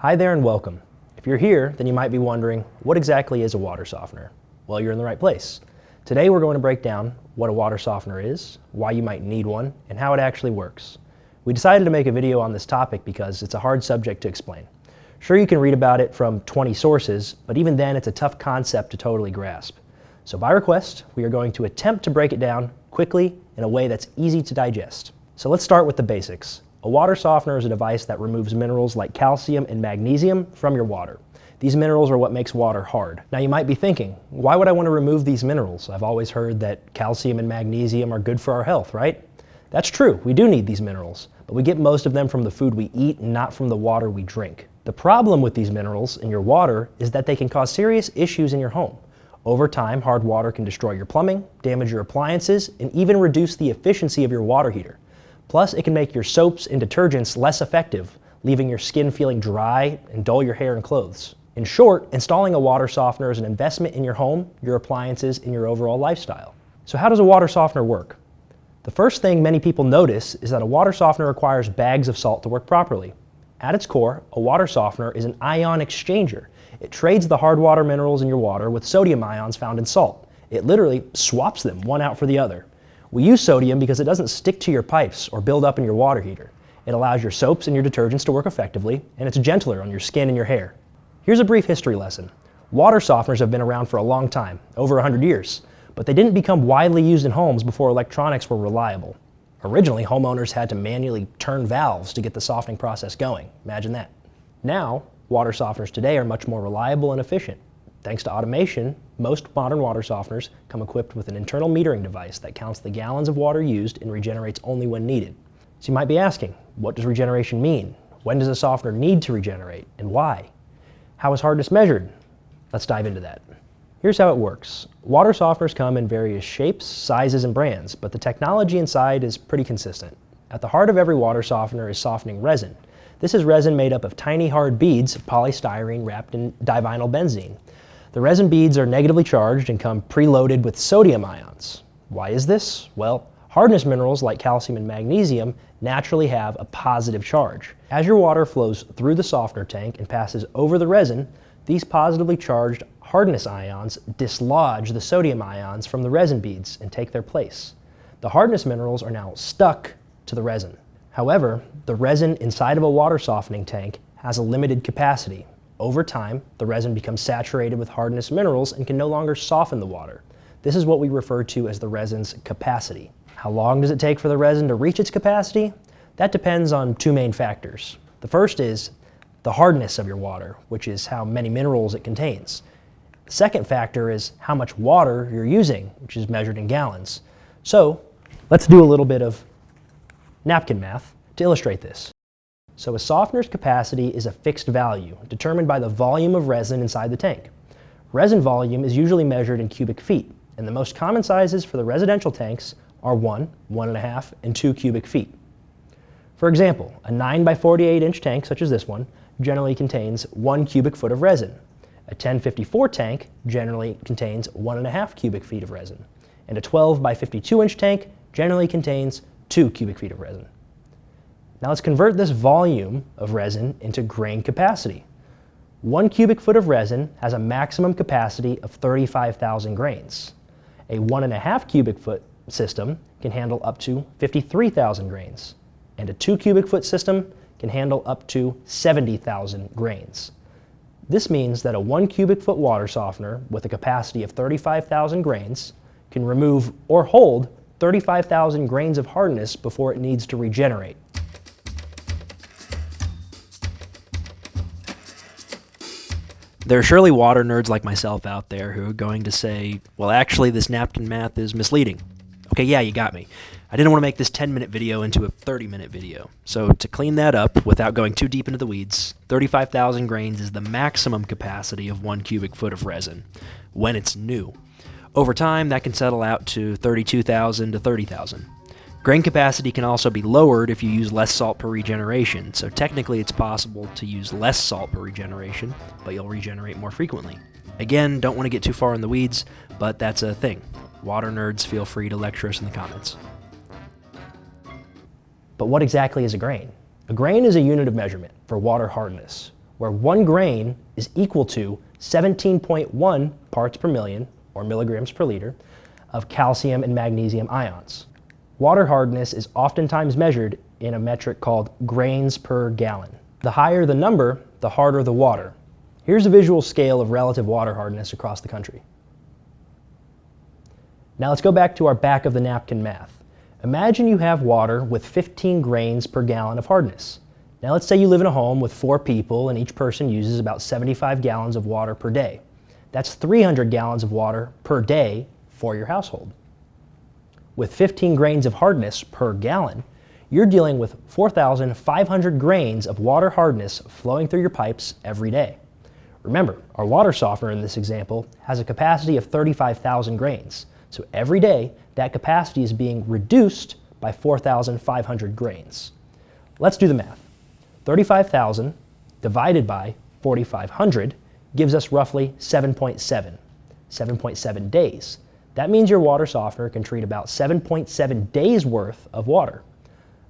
Hi there and welcome. If you're here, then you might be wondering, what exactly is a water softener? Well, you're in the right place. Today we're going to break down what a water softener is, why you might need one, and how it actually works. We decided to make a video on this topic because it's a hard subject to explain. Sure, you can read about it from 20 sources, but even then it's a tough concept to totally grasp. So by request, we are going to attempt to break it down quickly in a way that's easy to digest. So let's start with the basics. A water softener is a device that removes minerals like calcium and magnesium from your water. These minerals are what makes water hard. Now you might be thinking, why would I want to remove these minerals? I've always heard that calcium and magnesium are good for our health, right? That's true, we do need these minerals, but we get most of them from the food we eat and not from the water we drink. The problem with these minerals in your water is that they can cause serious issues in your home. Over time, hard water can destroy your plumbing, damage your appliances, and even reduce the efficiency of your water heater. Plus, it can make your soaps and detergents less effective, leaving your skin feeling dry and dull your hair and clothes. In short, installing a water softener is an investment in your home, your appliances, and your overall lifestyle. So how does a water softener work? The first thing many people notice is that a water softener requires bags of salt to work properly. At its core, a water softener is an ion exchanger. It trades the hard water minerals in your water with sodium ions found in salt. It literally swaps them one out for the other. We use sodium because it doesn't stick to your pipes or build up in your water heater. It allows your soaps and your detergents to work effectively, and it's gentler on your skin and your hair. Here's a brief history lesson. Water softeners have been around for a long time, over 100 years, but they didn't become widely used in homes before electronics were reliable. Originally, homeowners had to manually turn valves to get the softening process going. Imagine that. Now, water softeners today are much more reliable and efficient. Thanks to automation, most modern water softeners come equipped with an internal metering device that counts the gallons of water used and regenerates only when needed. So you might be asking, what does regeneration mean? When does a softener need to regenerate, and why? How is hardness measured? Let's dive into that. Here's how it works. Water softeners come in various shapes, sizes, and brands, but the technology inside is pretty consistent. At the heart of every water softener is softening resin. This is resin made up of tiny hard beads of polystyrene wrapped in divinyl benzene. The resin beads are negatively charged and come preloaded with sodium ions. Why is this? Well, hardness minerals like calcium and magnesium naturally have a positive charge. As your water flows through the softener tank and passes over the resin, these positively charged hardness ions dislodge the sodium ions from the resin beads and take their place. The hardness minerals are now stuck to the resin. However, the resin inside of a water softening tank has a limited capacity. Over time, the resin becomes saturated with hardness minerals and can no longer soften the water. This is what we refer to as the resin's capacity. How long does it take for the resin to reach its capacity? That depends on two main factors. The first is the hardness of your water, which is how many minerals it contains. The second factor is how much water you're using, which is measured in gallons. So let's do a little bit of napkin math to illustrate this. So a softener's capacity is a fixed value determined by the volume of resin inside the tank. Resin volume is usually measured in cubic feet, and the most common sizes for the residential tanks are 1, 1.5, and 2 cubic feet. For example, a 9 by 48 inch tank such as this one generally contains 1 cubic foot of resin. A 1054 tank generally contains 1.5 cubic feet of resin, and a 12 by 52 inch tank generally contains 2 cubic feet of resin. Now let's convert this volume of resin into grain capacity. 1 cubic foot of resin has a maximum capacity of 35,000 grains. A 1.5 cubic foot system can handle up to 53,000 grains, and a 2 cubic foot system can handle up to 70,000 grains. This means that a 1 cubic foot water softener with a capacity of 35,000 grains can remove or hold 35,000 grains of hardness before it needs to regenerate. There are surely water nerds like myself out there who are going to say, well, actually, this napkin math is misleading. Okay, yeah, you got me. I didn't want to make this 10-minute video into a 30-minute video. So to clean that up without going too deep into the weeds, 35,000 grains is the maximum capacity of 1 cubic foot of resin when it's new. Over time, that can settle out to 32,000 to 30,000. Grain capacity can also be lowered if you use less salt per regeneration, so technically it's possible to use less salt per regeneration, but you'll regenerate more frequently. Again, don't want to get too far in the weeds, but that's a thing. Water nerds, feel free to lecture us in the comments. But what exactly is a grain? A grain is a unit of measurement for water hardness. where 1 grain is equal to 17.1 parts per million, or milligrams per liter, of calcium and magnesium ions. Water hardness is oftentimes measured in a metric called grains per gallon. The higher the number, the harder the water. Here's a visual scale of relative water hardness across the country. Now let's go back to our back of the napkin math. Imagine you have water with 15 grains per gallon of hardness. Now let's say you live in a home with 4 people and each person uses about 75 gallons of water per day. That's 300 gallons of water per day for your household. With 15 grains of hardness per gallon, you're dealing with 4,500 grains of water hardness flowing through your pipes every day. Remember, our water softener in this example has a capacity of 35,000 grains. So every day, that capacity is being reduced by 4,500 grains. Let's do the math. 35,000 divided by 4,500 gives us roughly 7.7 days. That means your water softener can treat about 7.7 days worth of water.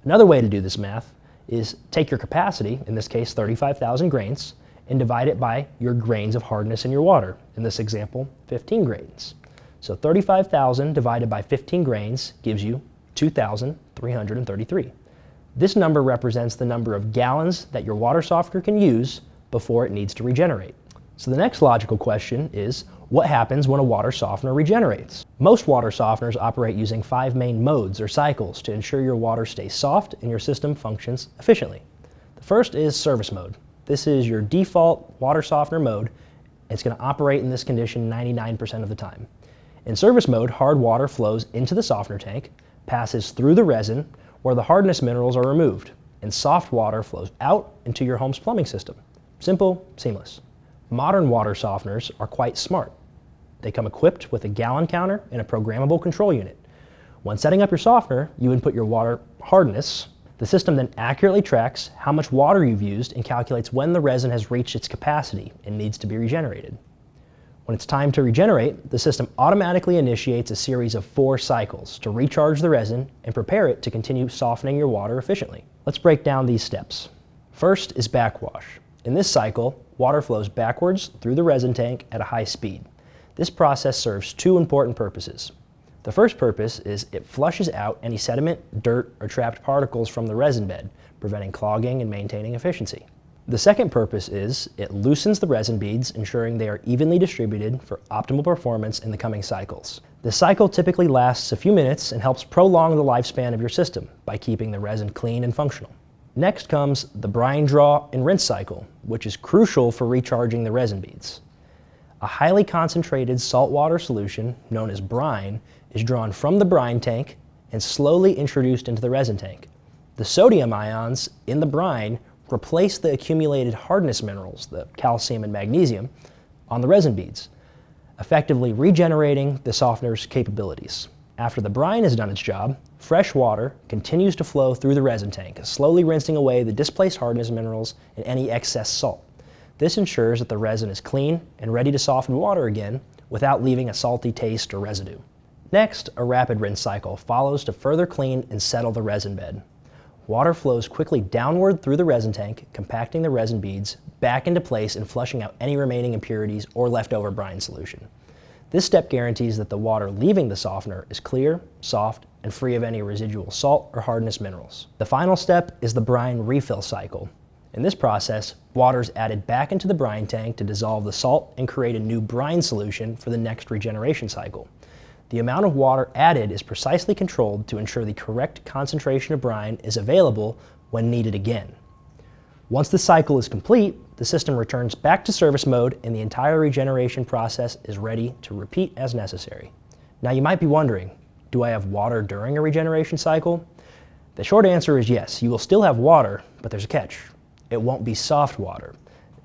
Another way to do this math is take your capacity, in this case 35,000 grains, and divide it by your grains of hardness in your water. In this example, 15 grains. So 35,000 divided by 15 grains gives you 2,333. This number represents the number of gallons that your water softener can use before it needs to regenerate. So the next logical question is, what happens when a water softener regenerates? Most water softeners operate using 5 main modes or cycles to ensure your water stays soft and your system functions efficiently. The first is service mode. This is your default water softener mode. It's going to operate in this condition 99% of the time. In service mode, hard water flows into the softener tank, passes through the resin, where the hardness minerals are removed, and soft water flows out into your home's plumbing system. Simple, seamless. Modern water softeners are quite smart. They come equipped with a gallon counter and a programmable control unit. When setting up your softener, you input your water hardness. The system then accurately tracks how much water you've used and calculates when the resin has reached its capacity and needs to be regenerated. When it's time to regenerate, the system automatically initiates a series of 4 cycles to recharge the resin and prepare it to continue softening your water efficiently. Let's break down these steps. First is backwash. In this cycle, water flows backwards through the resin tank at a high speed. This process serves 2 important purposes. The first purpose is it flushes out any sediment, dirt, or trapped particles from the resin bed, preventing clogging and maintaining efficiency. The second purpose is it loosens the resin beads, ensuring they are evenly distributed for optimal performance in the coming cycles. This cycle typically lasts a few minutes and helps prolong the lifespan of your system by keeping the resin clean and functional. Next comes the brine draw and rinse cycle, which is crucial for recharging the resin beads. A highly concentrated saltwater solution, known as brine, is drawn from the brine tank and slowly introduced into the resin tank. The sodium ions in the brine replace the accumulated hardness minerals, the calcium and magnesium, on the resin beads, effectively regenerating the softener's capabilities. After the brine has done its job, fresh water continues to flow through the resin tank, slowly rinsing away the displaced hardness minerals and any excess salt. This ensures that the resin is clean and ready to soften water again without leaving a salty taste or residue. Next, a rapid rinse cycle follows to further clean and settle the resin bed. Water flows quickly downward through the resin tank, compacting the resin beads back into place and flushing out any remaining impurities or leftover brine solution. This step guarantees that the water leaving the softener is clear, soft, and free of any residual salt or hardness minerals. The final step is the brine refill cycle. In this process, water is added back into the brine tank to dissolve the salt and create a new brine solution for the next regeneration cycle. The amount of water added is precisely controlled to ensure the correct concentration of brine is available when needed again. Once the cycle is complete, the system returns back to service mode and the entire regeneration process is ready to repeat as necessary. Now you might be wondering, do I have water during a regeneration cycle? The short answer is yes, you will still have water, but there's a catch. It won't be soft water.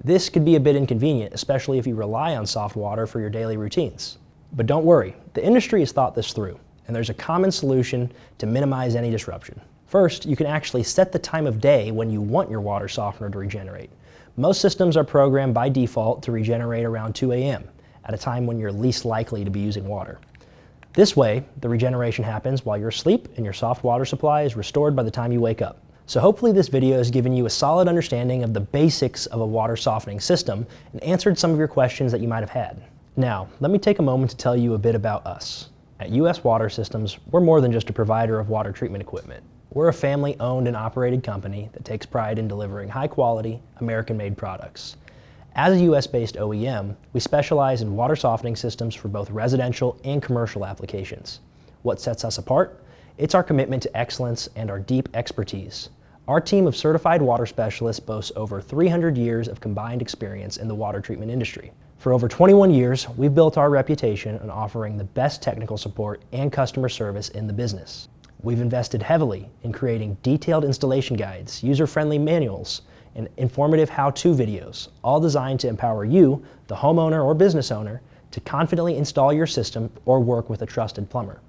This could be a bit inconvenient, especially if you rely on soft water for your daily routines. But don't worry, the industry has thought this through, and there's a common solution to minimize any disruption. First, you can actually set the time of day when you want your water softener to regenerate. Most systems are programmed by default to regenerate around 2 a.m., at a time when you're least likely to be using water. This way, the regeneration happens while you're asleep and your soft water supply is restored by the time you wake up. So hopefully this video has given you a solid understanding of the basics of a water softening system and answered some of your questions that you might have had. Now, let me take a moment to tell you a bit about us. At US Water Systems, we're more than just a provider of water treatment equipment. We're a family-owned and operated company that takes pride in delivering high-quality, American-made products. As a US-based OEM, we specialize in water softening systems for both residential and commercial applications. What sets us apart? It's our commitment to excellence and our deep expertise. Our team of certified water specialists boasts over 300 years of combined experience in the water treatment industry. For over 21 years, we've built our reputation on offering the best technical support and customer service in the business. We've invested heavily in creating detailed installation guides, user-friendly manuals, and informative how-to videos, all designed to empower you, the homeowner or business owner, to confidently install your system or work with a trusted plumber.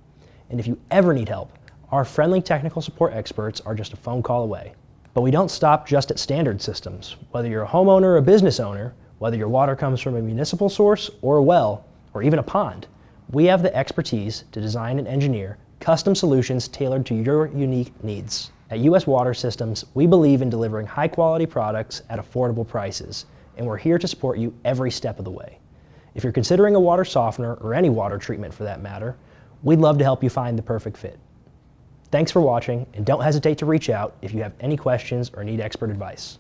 And if you ever need help, our friendly technical support experts are just a phone call away. But we don't stop just at standard systems. Whether you're a homeowner or a business owner, whether your water comes from a municipal source or a well, or even a pond, we have the expertise to design and engineer custom solutions tailored to your unique needs. At US Water Systems, we believe in delivering high-quality products at affordable prices, and we're here to support you every step of the way. If you're considering a water softener or any water treatment for that matter, we'd love to help you find the perfect fit. Thanks for watching, and don't hesitate to reach out if you have any questions or need expert advice.